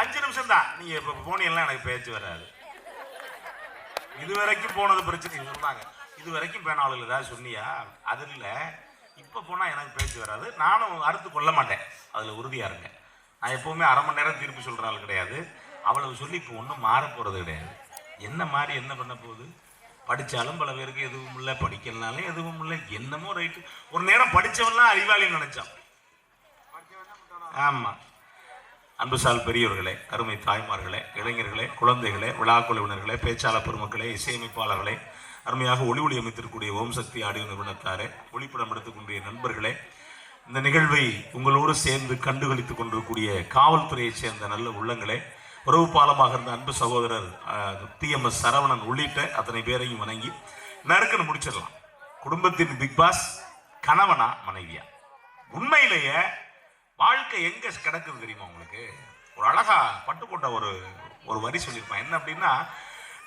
5 நிமிஷம் தான். நீங்க இப்ப போனீங்கன்னா எனக்கு பேச்சு வராது. இது வரைக்கும் போனது பிரச்சனை சொன்னாங்க. இது வரைக்கும் பேனாளுகள் ஏதாவது சொன்னியா? அது இல்லை. இப்போ போனால் எனக்கு பேச்சு வராது. நானும் அறுத்து கொள்ள மாட்டேன். அதில் உறுதியாக இருங்க. நான் எப்போவுமே அரை மணி நேரம் தீர்ப்பு சொல்கிற ஆள் கிடையாது. அவ்வளவு சொல்லி இப்போ ஒன்றும் மாற போகிறது கிடையாது. என்ன மாதிரி என்ன பண்ண போகுது? படித்தாலும் பல பேருக்கு எதுவும் இல்லை, படிக்கலனாலும் எதுவும் இல்லை. என்னமோ ரைட்டு. ஒரு நேரம் படித்தவன்லாம் அறிவாளின்னு நினச்சான். ஆமாம். அன்புசால் பெரியவர்களே, அருமை தாய்மார்களே, இளைஞர்களே, குழந்தைகளே, விழா குழுவினர்களே, பேச்சாளர் பெருமக்களே, இசையமைப்பாளர்களே, அருமையாக ஒளி அமைத்திருக்கக்கூடிய ஓம் சக்தி ஆடியோ நிறுவனத்தாரே, ஒளிப்படம் எடுத்துக்கொண்டிய நண்பர்களே, இந்த நிகழ்வை உங்களோடு சேர்ந்து கண்டுகளித்துக் கொண்டிருக்கூடிய காவல்துறையைச் சேர்ந்த நல்ல உள்ளங்களே, உறவு பாலமாக இருந்த அன்பு சகோதரர் TMS சரவணன் உள்ளிட்ட அத்தனை பேரையும் வணங்கி நறுக்குன்னு முடிச்சிடலாம். குடும்பத்தின் பிக் பாஸ் கணவனா மனைவியா? உண்மையிலேயே வாழ்க்கை எங்க கிடக்குது தெரியுமா உங்களுக்கு? ஒரு அழகா பட்டுக்கொண்ட ஒரு வரி சொல்லியிருப்பான். என்ன அப்படின்னா,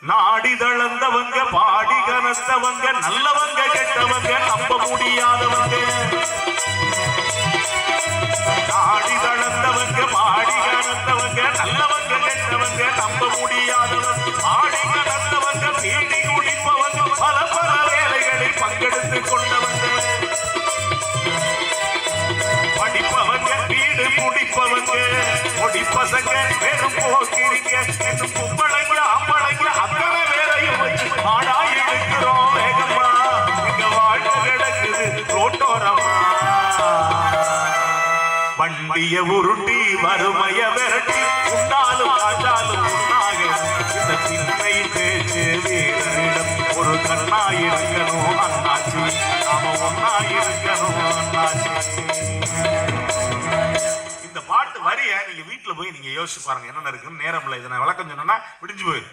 நாடி தளர்ந்தவங்க, பாடி கனத்தவங்க, நல்லவங்க கெட்டவங்க, நம்ப முடியாதவங்க. நாடி தளர்ந்தவங்க, பாடி கனத்தவங்க, நல்லவங்க கெட்டவங்க, நம்ப முடியாதவங்க. பாடி கனத்தவங்க, பீடி குடிப்பவங்க, பல பல வேலைகளில் பங்கெடுத்துக் கொண்டவங்க. படிப்பவங்க, வீடு முடிப்பவங்க, முடிப்பசங்க, வெறும் போக்கிரிங்க, என்னும் கும்பளைங்க, ஆம்பளைங்க, அத்தனை வேலையும் வச்சு ஆடா எடுக்கிறோம் வேகமா. எங்க வாழ்க்கை கிடக்குது ரோட்டோரமா. வண்டிய உருட்டி வறுமைய விரட்டி உண்டாலும் காட்டாலும் உண்டாக இந்த சின்னை பேச்சு வீரரிடம் ஒரு கண்ணாயிருக்கணும் அண்ணாச்சி. நாம ஒன்னாயிருக்கணும் அண்ணாச்சி. இந்த பாட்டு வரிய நீங்க வீட்டுல போய் நீங்க யோசிச்சு பாருங்க என்ன இருக்குன்னு. நேரம் இல்லை, இதை நான் விளக்கம் சொன்னா விடிஞ்சு போயிரு.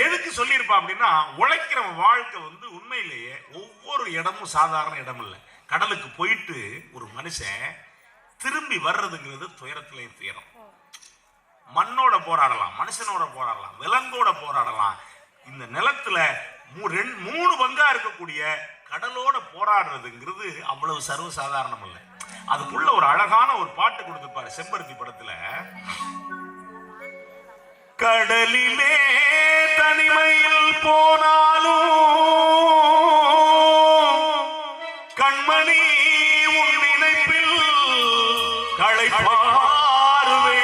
எதுக்கு சொல்லியிருப்பா அப்படின்னா, உழைக்கிற வாழ்க்கை உண்மையிலேயே ஒவ்வொரு இடமும் சாதாரண இடம் இல்லை. கடலுக்கு போயிட்டு ஒரு மனுஷன் திரும்பி வர்றதுங்கிறது துயரத்திலேயே துயரம். மண்ணோட போராடலாம், மனுஷனோட போராடலாம், விலங்கோட போராடலாம். இந்த நிலத்துல 3 பங்கா இருக்கக்கூடிய கடலோட போராடுறதுங்கிறது அவ்வளவு சர்வசாதாரணம் இல்லை. அதுக்குள்ள ஒரு அழகான ஒரு பாட்டு கொடுத்துப்பாரு செம்பருத்தி படத்துல. கடலிலே தனிமையில் போனாலும் கண்மணி உன் நினைப்பில் களைப்பாருவே.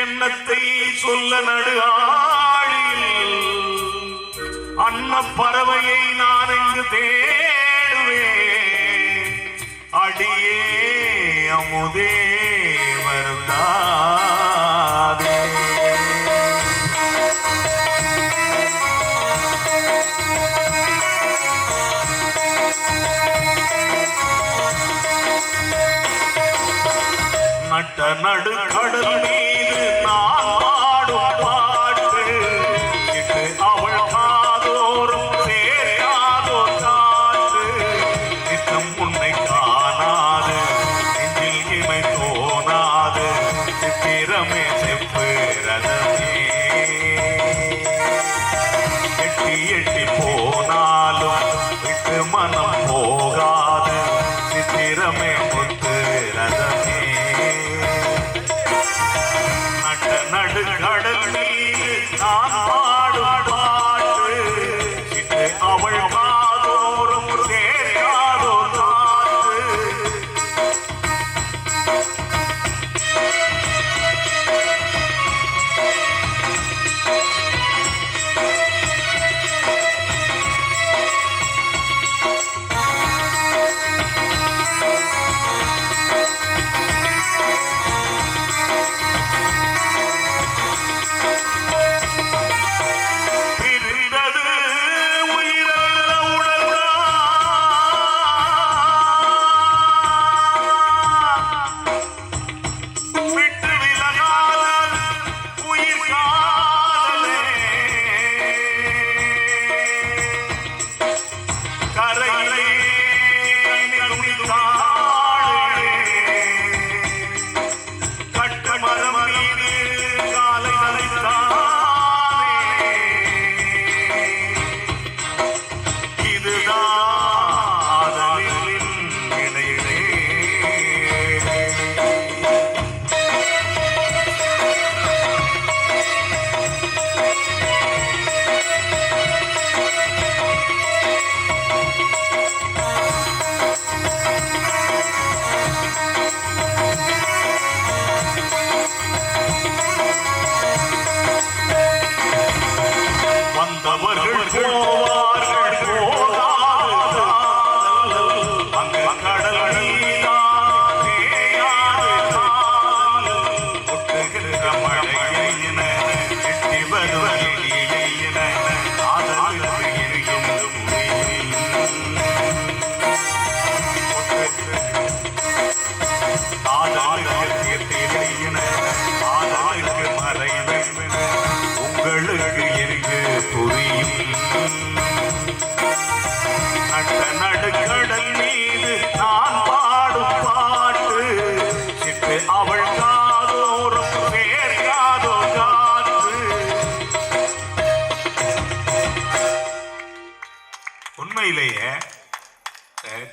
எண்ணத்தை சொல்ல நடுஆழில் அன்ன பறவையை நான் எங்கு தேடுவேன். அடியே அமுதே வருந்தாதே. நட்ட நடு கடல் மீது நான் பாடும் பாட்டு இட்டு அவள் காதோறும் சேராதோ காற்று. நித்தம் உன்னை காணாது நெஞ்சில் இமை தோணாது சித்திரமே செப்பு ரதமே. எட்டி எட்டி போனாலும் விட்டு மனம் போகாது சித்திரமே முத்து ரதமே. நட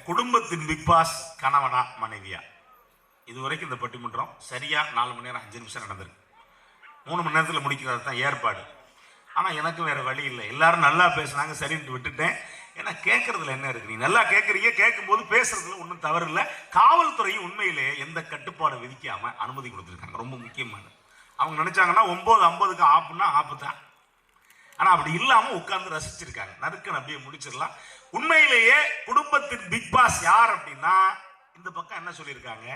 குடும்பத்தின் பிக் பாஸ் கணவனா மனைவியா? இதுவரைக்கும் இந்த பட்டிமன்றம் சரியா 4 மணி நேரம் 5 நிமிஷம் நடந்திருக்கு. 3 மணி நேரத்தில் முடிக்கிறது தான் ஏற்பாடு. ஆனால் எனக்கு வேற வழி இல்லை. எல்லாரும் நல்லா பேசுனாங்க, சரின்ட்டு விட்டுட்டேன். ஏன்னா கேட்கறதுல என்ன இருக்கு? நீ நல்லா கேட்குறீங்க, கேட்கும்போது பேசுறதுல ஒன்றும் தவறு இல்லை. காவல்துறையும் உண்மையிலே எந்த கட்டுப்பாடு விதிக்காம அனுமதி கொடுத்துருக்காங்க. ரொம்ப முக்கியமானது. அவங்க நினைச்சாங்கன்னா 9:50க்கு ஆப்புன்னா ஆப்பு தான். ஆனால் அப்படி இல்லாமல் உட்கார்ந்து ரசிச்சிருக்காங்க. நறுக்கன் அப்படியே முடிச்சிடலாம். உண்மையிலேயே குடும்பத்தின் பிக் பாஸ் யார் அப்படின்னா, இந்த பக்கம் என்ன சொல்லியிருக்காங்க?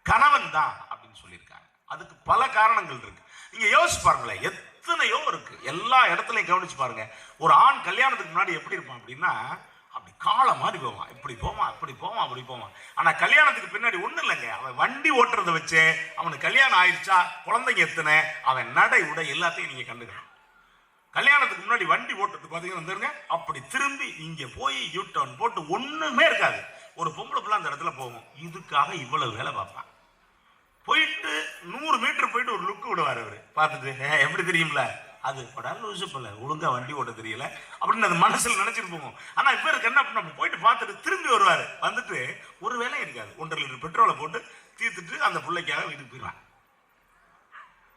கணவன் தான் அப்படின்னு சொல்லியிருக்காங்க. அதுக்கு பல காரணங்கள் இருக்கு. நீங்க யோசிச்சு பாருங்களேன், எத்தனையோ இருக்கு. எல்லா இடத்துலையும் கவனிச்சு பாருங்க. ஒரு ஆண் கல்யாணத்துக்கு முன்னாடி எப்படி இருப்பான் அப்படின்னா, அப்படி காளை மாதிரி போவான். இப்படி போவான், அப்படி போவான், அப்படி போவான். ஆனா கல்யாணத்துக்கு பின்னாடி ஒண்ணு இல்லைங்க. அவன் வண்டி ஓட்டுறதை வச்சு அவனுக்கு கல்யாணம் ஆயிடுச்சா, குழந்தைங்க எத்தனை, அவன் நடை உடை எல்லாத்தையும் நீங்க கண்டுக்கணும். கல்யாணத்துக்கு முன்னாடி வண்டி ஓட்டுறது பாத்தீங்கன்னா அப்படி திரும்பி இங்க போய் யூ டர்ன் போட்டு ஒண்ணுமே இருக்காது. ஒரு பொம்பளை பிள்ளை அந்த இடத்துல போகும். இதுக்காக இவ்வளவு வேலை பார்ப்பான். போயிட்டு 100 மீட்டர் போயிட்டு ஒரு லுக்கு விடுவார். அவரு பார்த்துட்டு எப்படி தெரியும்ல, அது படம் லூசு பிள்ளை, ஒழுங்கா வண்டி ஓட்ட தெரியல அப்படின்னு அது மனசுல நினைச்சிட்டு போவோம். ஆனா இவருக்கு என்ன பண்ண, போயிட்டு பார்த்துட்டு திரும்பி வருவாரு. வந்துட்டு ஒரு வேலை இருக்காது. 1.5 லிட்டர் பெட்ரோலை போட்டு தீர்த்துட்டு அந்த பிள்ளைக்காக வீட்டுக்கு போயிடுவான்.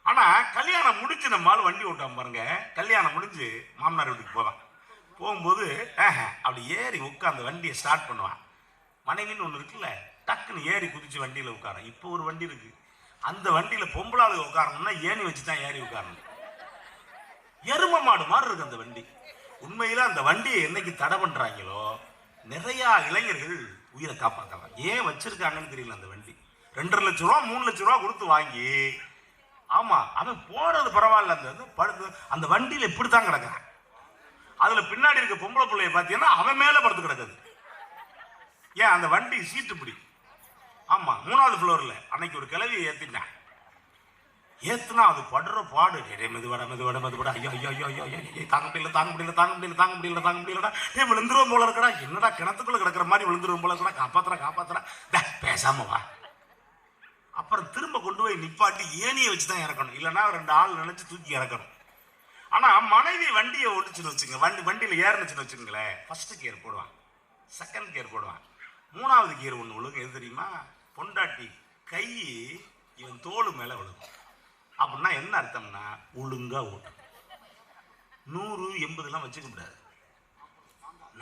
ஆனா கல்யாணம் முடிச்சு நம்மளால வண்டி ஓட்டாம பாருங்க. கல்யாணம் முடிஞ்சு மாமனார் வீட்டுக்கு போவான். போகும்போது அப்படி ஏறி உட்காந்து வண்டியை ஸ்டார்ட் பண்ணுவான். மனைவின்னு ஒண்ணு இருக்குல்ல, டக்குன்னு ஏறி குதிச்சு வண்டியில உட்காரும். இப்போ ஒரு வண்டி இருக்கு, அந்த வண்டியில பொம்பளாளுக்கு உட்காரணும்னா ஏணி வச்சுதான் ஏறி உட்காரணும். எரும மாடு மாதிரி இருக்கு அந்த வண்டி. உண்மையில அந்த வண்டியை என்னைக்கு தடை பண்றாங்களோ நிறைய இளைஞர்கள் உயிரை காப்பாற்றாங்க. ஏன் வச்சிருக்காங்கன்னு தெரியல. அந்த வண்டி 2.5 லட்சம் ரூபா 3 லட்சம் ரூபா கொடுத்து வாங்கி, ஆமா அவன் போறது பரவாயில்ல, அந்த படுத்து அந்த வண்டியில இப்படித்தான் கிடக்குறான். அதுல பின்னாடி இருக்க பொம்பளை பிள்ளைய பாத்தீங்கன்னா அவன் மேல படுத்து கிடக்குது. ஏன் அந்த வண்டி சீட்டு பிடி. ஆமா 3வது ஃப்ளோர்ல அன்னைக்கு ஒரு கிளவியை ஏத்திட்டான். ஏத்துனா அது படுற பாடு. மெதுவட மெதுவட மெதுவட, ஐயோ ஐயோ ஐயோ ஐயோ ஐயோ, தாங்க முடியல தாங்க முடியல தாங்க முடியல தாங்க முடியல தாங்க முடியலடா, விழுந்துருவோம் போல இருக்கடா, என்னடா கிணத்துக்குள்ள கிடக்குற மாதிரி விழுந்துருவோம் போல இருக்கடா, காப்பாத்துறா காப்பாத்துறா, பேசாம வா. அப்புறம் திரும்ப கொண்டு போய் நிப்பாட்டி ஏணியை வச்சுதான் இறக்கணும். இல்லைன்னா 2 ஆள் நினைச்சு தூக்கி இறக்கணும். ஆனா மனைவி வண்டியை ஓட்டுச்சுன்னு வச்சுங்க, வண்டியில ஏறினுச்சுன்னு வச்சுங்களேன், ஃபர்ஸ்ட் கியர் போடுவான், செகண்ட் கியர் போடுவான், 3வது கியர் ஒண்ணு விழுங்க. எது தெரியுமா? பொண்டாட்டி கை இவன் தோளு மேல விழுகும். அப்படின்னா என்ன அர்த்தம்னா ஒழுங்கா ஓட்டும். 100 80 வச்சுக்க கூடாது.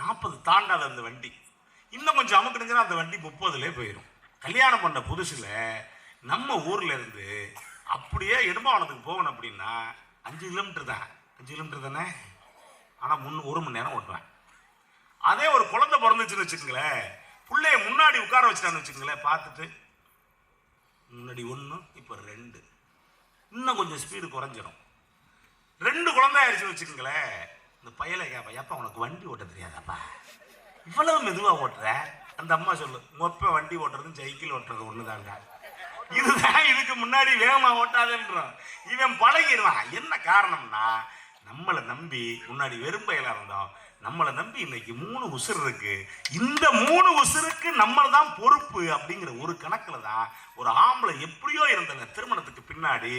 40 தாண்டாத அந்த வண்டி. இன்னும் கொஞ்சம் அமுக்குனுங்கன்னா அந்த வண்டி 30லே போயிடும். கல்யாணம் பண்ண புதுசுல நம்ம ஊர்ல இருந்து அப்படியே இடும்பாவனத்துக்கு போகணும் அப்படின்னா 5 கிலோமீட்டர் தான். 5 கிலோமீட்டர் தானே. ஆனா 1 மணி நேரம் ஓட்டுவேன். அதே ஒரு குழந்தை பிறந்துச்சுன்னு வச்சுக்கங்களேன், பிள்ளைய முன்னாடி உட்கார வச்சுட்டான்னு வச்சுக்கங்களேன், பார்த்துட்டு முன்னாடி 1 இப்போ 2, இன்னும் கொஞ்சம் ஸ்பீடு குறைஞ்சிடும். 2 குழந்தை ஆயிடுச்சுன்னு வச்சுக்கங்களேன், இந்த பையலை கேட்பா, எப்பா உனக்கு வண்டி ஓட்ட தெரியாதாப்பா, இவ்வளவு மெதுவா ஓட்டுற? அந்த அம்மா சொல்லு, மொப்ப வண்டி ஓட்டுறதும் சைக்கிள் ஓட்டுறது ஒண்ணுதான்டா, இதுதான் இதுக்கு முன்னாடி வேகமா ஓட்டாதுன்றான். இவன் பழகிடுவான். என்ன காரணம்னா நம்மளை நம்பி முன்னாடி வெறும்பையில இருந்தோம், நம்மளை நம்பி இன்னைக்கு 3 உசுறு இருக்கு. இந்த 3 உசுருக்கு நம்ம தான் பொறுப்பு அப்படிங்கிற ஒரு கணக்குல தான் ஒரு ஆம்பளை எப்படியோ இருந்தவங்க திருமணத்துக்கு பின்னாடி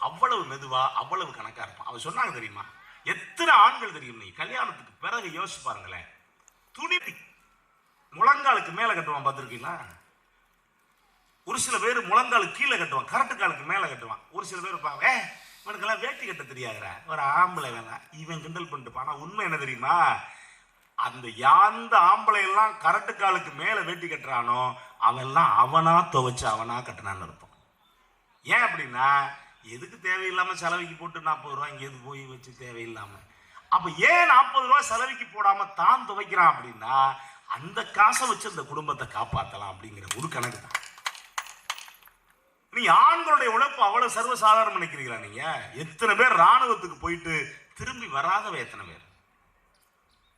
அவ்வளவு மெதுவா அவ்வளவு கணக்கா இருப்பான். அவ சொன்னாங்க தெரியுமா, எத்தனை ஆண்கள் தெரியும் நீ கல்யாணத்துக்கு பிறகு யோசிச்சு பாருங்களேன், துணி முழங்காலுக்கு மேல கட்டுவான் பார்த்துருக்கீங்களா? ஒரு சில பேர் முழங்காலுக்கு கீழே கட்டுவான், கரெக்டு காலுக்கு மேல கட்டுவான். ஒரு சில பேர் இருப்பாங்க, இவனுக்கெல்லாம் வேட்டி கட்ட தெரியாதுற, ஒரு ஆம்பளை வேணா, இவன் கிண்டல் பண்ணிட்டு. ஆனா உண்மை என்ன தெரியுமா, அந்த யாந்த ஆம்பளை எல்லாம் கரெக்டு காலுக்கு மேல வேட்டி கட்டுறானோ அவெல்லாம் அவனா துவைச்சு அவனா கட்டினான்னு இருப்பான். ஏன் அப்படின்னா, எதுக்கு தேவையில்லாம செலவிக்கு போட்டு 40 ரூபா இங்கே போய் வச்சு தேவையில்லாம. அப்ப ஏன் 40 ரூபா செலவிக்கு போடாம தான் துவைக்கிறான் அப்படின்னா, அந்த காசை வச்சு அந்த குடும்பத்தை காப்பாற்றலாம் அப்படிங்கிற ஒரு கணக்கு தான். நீ ஆண்களுடைய உழைப்பு அவ்வளவு சர்வசாதாரணம் நினைக்கிறீங்களா? நீங்க எத்தனை பேர் ராணுவத்துக்கு போயிட்டு திரும்பி வராதவ எத்தனை பேர்?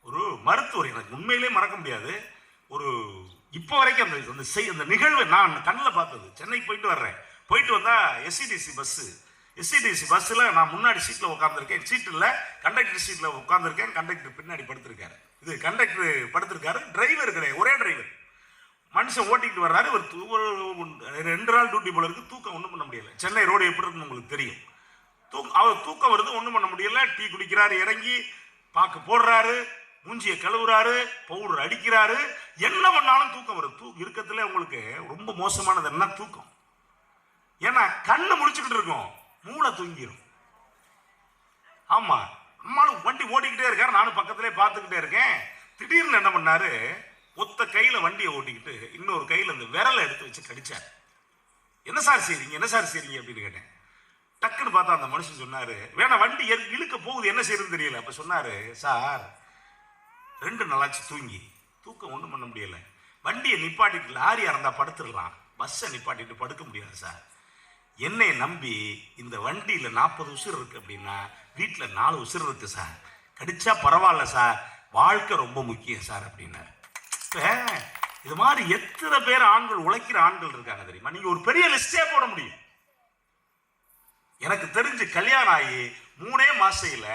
ஒரு மருத்துவர், எனக்கு உண்மையிலே மறக்க முடியாது, ஒரு இப்போ வரைக்கும் அந்த நிகழ்வு நான் கண்ணில் பார்த்தது. சென்னைக்கு போயிட்டு வர்றேன், போயிட்டு வந்தா எஸ்சிடிசி பஸ்ஸில் நான் முன்னாடி சீட்டில் உட்காந்துருக்கேன். சீட் இல்லை, கண்டக்டர் சீட்டில் உட்காந்துருக்கேன். கண்டக்டர் பின்னாடி படுத்திருக்காரு. இது கண்டக்டர் படுத்திருக்காரு, டிரைவர் கிடையாது, ஒரே டிரைவர். மனுஷன் ஓட்டிட்டு வர்றாரு. ஒரு 2 நாள் டியூட்டி போல இருக்கு. தூக்கம் ஒன்றும் பண்ண முடியல. சென்னை ரோடு எப்படி இருக்குன்னு உங்களுக்கு தெரியும். அவர் தூக்கம் வருது, ஒன்றும் பண்ண முடியல. டீ குடிக்கிறாரு, இறங்கி பாக்கு போடுறாரு, மூஞ்சியை கழுவுறாரு, பவுடர் அடிக்கிறாரு, என்ன பண்ணாலும் தூக்கம் வரும். இருக்கத்துல உங்களுக்கு ரொம்ப மோசமானது என்ன தூக்கம். ஏன்னா கண்ணை முடிச்சுக்கிட்டு இருக்கும், மூளை தூங்கிடும். ஆமா, அம்மாவும் வண்டி ஓட்டிக்கிட்டே இருக்காரு, நானும் பக்கத்திலே பார்த்துக்கிட்டே இருக்கேன். திடீர்னு என்ன பண்ணாரு, ஒத்த கையில வண்டியை ஓட்டிக்கிட்டு இன்னொரு கையில இந்த விரலை எடுத்து வச்சு கடிச்சார். என்ன சார் செய்றீங்க, என்ன சார் செய்றீங்க அப்படின்னு கேட்டேன். டக்குன்னு பார்த்தா அந்த மனுஷன் சொன்னாரு, வேணா வண்டி இழுக்க போகுது, என்ன செய்யறதுன்னு தெரியல. அப்ப சொன்னாரு, சார் 2 நாளாச்சு தூங்கி, தூக்கம் ஒன்றும் பண்ண முடியல. வண்டியை நிப்பாட்டிட்டு லாரியா இருந்தா படுத்துடலாம், பஸ்ஸை நிப்பாட்டிட்டு படுக்க முடியாது சார். என்னை நம்பி இந்த வண்டியில 40 உசுர் இருக்கு அப்படின்னா வீட்டில் 4 உசுர் இருக்கு சார். கடிச்சா பரவாயில்ல சார், வாழ்க்கை ரொம்ப முக்கியம் சார் அப்படின்னாரு. இது மாதிரி எத்தனை பேர் ஆண்கள், உழைக்கிற ஆண்கள் இருக்காங்க தெரியுமா? நீங்க ஒரு பெரிய லிஸ்டே போட முடியும். எனக்கு தெரிஞ்சு கல்யாணம் ஆகி 3 மாசையில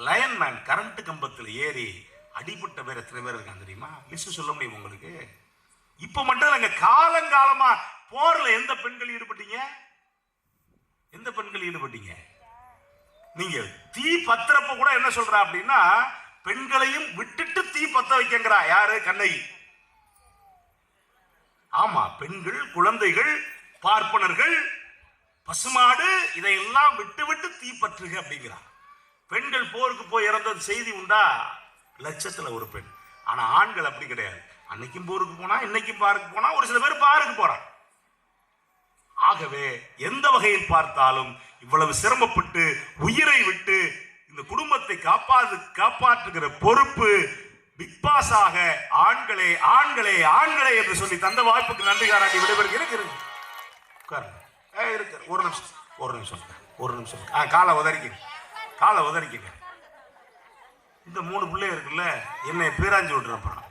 லயன்மேன் கரண்ட் கம்பத்தில் ஏறி அடிபட்ட பேர் எத்தனை பேர் இருக்காங்க தெரியுமா? லிஸ்ட் சொல்ல முடியும் உங்களுக்கு. இப்ப மட்டும் இல்லைங்க, காலங்காலமா போர்ல எந்த பெண்கள் ஈடுபட்டீங்க? எந்த பெண்கள் ஈடுபட்டீங்க? நீங்க தீ பத்திரப்ப கூட என்ன சொல்றா அப்படின்னா, பெண்களையும் விட்டுட்டு தீ பத்த வைக்கங்கிறா. யாரு? கண்ணகி. ஆமா, பெண்கள், குழந்தைகள், பார்ப்பனர்கள், பசுமாடு, இதையெல்லாம் விட்டு விட்டு தீ பற்றுக அப்படிங்கிறா. பெண்கள் போருக்கு போய் இறந்தது செய்தி உண்டா? லட்சத்துல ஒரு பெண். ஆனா ஆண்கள் அப்படி கிடையாது. அன்னைக்கும் போருக்கு போனா, இன்னைக்கும் பாருக்கு போனா, ஒரு சில பேர் பாருக்கு போறான். ஆகவே எந்த வகையில் பார்த்தாலும் இவ்வளவு சிரமப்பட்டு உயிரை விட்டு இந்த குடும்பத்தை காப்பாற்றுகிற பொறுப்பு பிக் பாஸாக ஆண்களே ஆண்களே ஆண்களே என்று சொல்லி தந்த வாய்ப்புக்கு நன்றி காராட்டி விடைபெறுகிறேன். ஒரு நிமிஷம் காலை உதறிக்க. இந்த 3 பிள்ளை இருக்குல்ல, என்னை பேராஞ்சி விட்டுறப்பான்.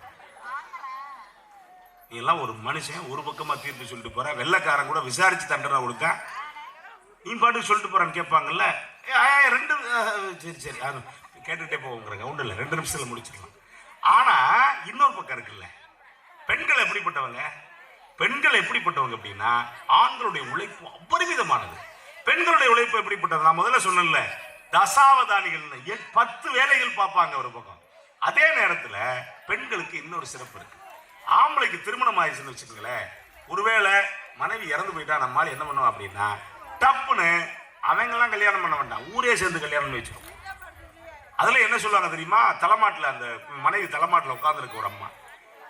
நீ எல்லாம் ஒரு மனுஷன், ஒரு பக்கமா தீர்ப்பு சொல்லிட்டு போற. வெள்ளைக்காரன் கூட விசாரிச்சு தண்டனை கொடுக்க, நீ பாட்டுக்கு சொல்லிட்டு போறான்னு கேட்பாங்கல்ல. சரி கேட்டுட்டே போவோங்கிறாங்க. ஒன்றும் இல்லை, 2 நிமிஷத்துல முடிச்சிடலாம். ஆனா இன்னொரு பக்கம் இருக்குல்ல, பெண்கள் எப்படிப்பட்டவங்க? பெண்கள் எப்படிப்பட்டவங்க அப்படின்னா, ஆண்களுடைய உழைப்பு அபரிமிதமானது. பெண்களுடைய உழைப்பு எப்படிப்பட்டது? நான் முதல்ல சொன்னேன்ல, தசாவதானிகள் 10 வேலைகள் பார்ப்பாங்க ஒரு பக்கம். அதே நேரத்தில் பெண்களுக்கு இன்னொரு சிறப்பு இருக்கு. ஆம்பளைக்கு திருமணம் ஆயிடுச்சுன்னு வச்சுக்கோங்களேன், ஒருவேளை மனைவி இறந்து போயிட்டா நம்மளால என்ன பண்ணுவோம் அப்படின்னா, டப்புன்னு அவங்கெல்லாம் கல்யாணம் பண்ண வேண்டாம், ஊரே சேர்ந்து கல்யாணம் வச்சிருக்கோம். அதுல என்ன சொல்லுவாங்க தெரியுமா? தலைமாட்டில், அந்த மனைவி தலைமாட்டில் உட்காந்துருக்க ஒரு அம்மா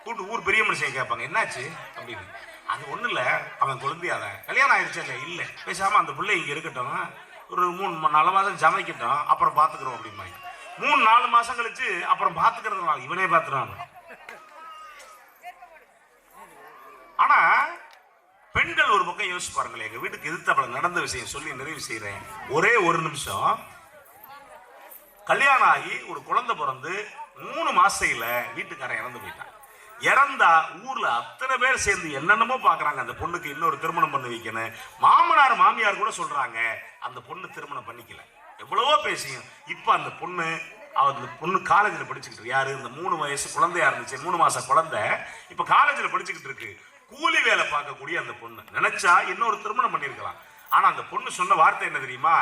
கூட்டு ஊர் பெரிய மனுஷன் கேட்பாங்க, என்னாச்சு அப்படின்னு. அது ஒன்றும் இல்லை, அவன் குழந்தையாத கல்யாணம் ஆயிடுச்சு. இல்லை பேசாமல் அந்த பிள்ளை இங்கே இருக்கட்டும், ஒரு 3-4 மாதம் சமைக்கட்டும், அப்புறம் பார்த்துக்கிறோம் அப்படிமா. 3-4 மாதம் கழிச்சு அப்புறம் பார்த்துக்கிறது இவனே பார்த்துறான். ஆனா பெண்கள் ஒரு பக்கம் யோசிச்சு பாருங்களேன். எங்க வீட்டுக்கு எதிர்த்தாப்புல நடந்த விஷயம் சொல்லி நிறைவு செய்யறேன். ஒரே ஒரு நிமிஷம். கல்யாணம் ஆகி ஒரு குழந்தை பிறந்து 3 மாசையில வீட்டுக்காரன் இறந்து போயிட்டான். இறந்தா ஊர்ல அத்தனை பேர் சேர்ந்து என்னென்னமோ பாக்குறாங்க, அந்த பொண்ணுக்கு இன்னொரு திருமணம் பண்ணி வைக்கணும். மாமனார் மாமியார் கூட சொல்றாங்க அந்த பொண்ணு திருமணம் பண்ணிக்கல. எவ்வளவோ பேசியும் இப்ப அந்த பொண்ணு காலேஜில் படிச்சுக்கிட்டு, யாரு? இந்த 3 வயசு குழந்தையா இருந்துச்சு, 3 மாசம் குழந்தை, இப்ப காலேஜில் படிச்சுக்கிட்டு இருக்கு. கூலி வேலை பார்க்கக்கூடிய அந்த பொண்ணு நினைச்சா இன்னொரு திருமணம் பண்ணிருக்கலாம். ஆனா அந்த பொண்ணு சொன்ன வார்த்தை என்ன தெரியுமா?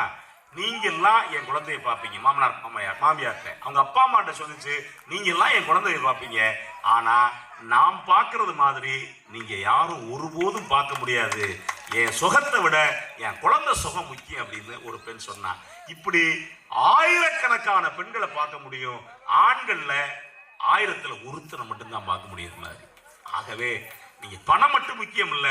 நீங்க எல்லாம் என் குழந்தைய பார்ப்பீங்க. மாமனார் மாமியார்ட்ட அவங்க அப்பா அம்மாட்ட சொல்லிச்சு, நீங்க எல்லாம் என் குழந்தைய பார்ப்பீங்க, ஆனா நாம் பார்க்கறது மாதிரி நீங்க யாரும் ஒருபோதும் பார்க்க முடியாது. என் சுகத்தை விட என் குழந்தை சுகம் முக்கியம் அப்படின்னு ஒரு பெண் சொன்னா. இப்படி ஆயிரக்கணக்கான பெண்களை பார்க்க முடியும், ஆண்கள்ல 1000ல் ஒருத்தனை மட்டும்தான் பார்க்க முடியுது மாதிரி. ஆகவே நீங்க பணம் மட்டும் முக்கியம் இல்ல,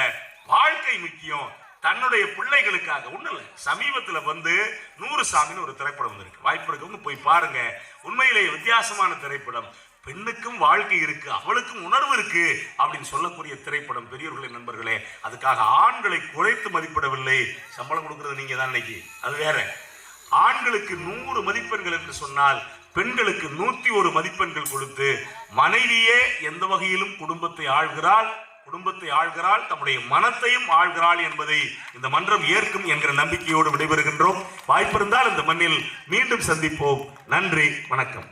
வாழ்க்கை முக்கியம். தன்னுடைய பிள்ளைகளுக்காக ஒண்ணு இல்ல. சமீபத்துல 100 சாமின்னு ஒரு திரைப்படம் வந்திருக்கு, வாய்ப்பு இருக்கவங்க போய் பாருங்க. உண்மையிலேயே வித்தியாசமான திரைப்படம். பெண்ணுக்கும் வாழ்க்கை இருக்கு, அவளுக்கும் உணர்வு இருக்கு அப்படின்னு சொல்லக்கூடிய திரைப்படம். பெரியவர்களே, நண்பர்களே, அதுக்காக ஆண்களை குறைத்து மதிப்பிடவில்லை. சம்பளம் கொடுக்கறது நீங்க தான் இன்னைக்கு, அது வேற. ஆண்களுக்கு 100 மதிப்பெண்கள் என்று சொன்னால் பெண்களுக்கு 101 மதிப்பெண்கள் கொடுத்து மனைவியே எந்த வகையிலும் குடும்பத்தை ஆள்கிறாள், தம்முடைய மனத்தையும் ஆள்கிறாள் என்பதை இந்த மன்றம் ஏற்கும் என்கிற நம்பிக்கையோடு விடைபெறுகின்றோம். வாய்ப்பிருந்தால் இந்த மண்ணில் மீண்டும் சந்திப்போம். நன்றி, வணக்கம்.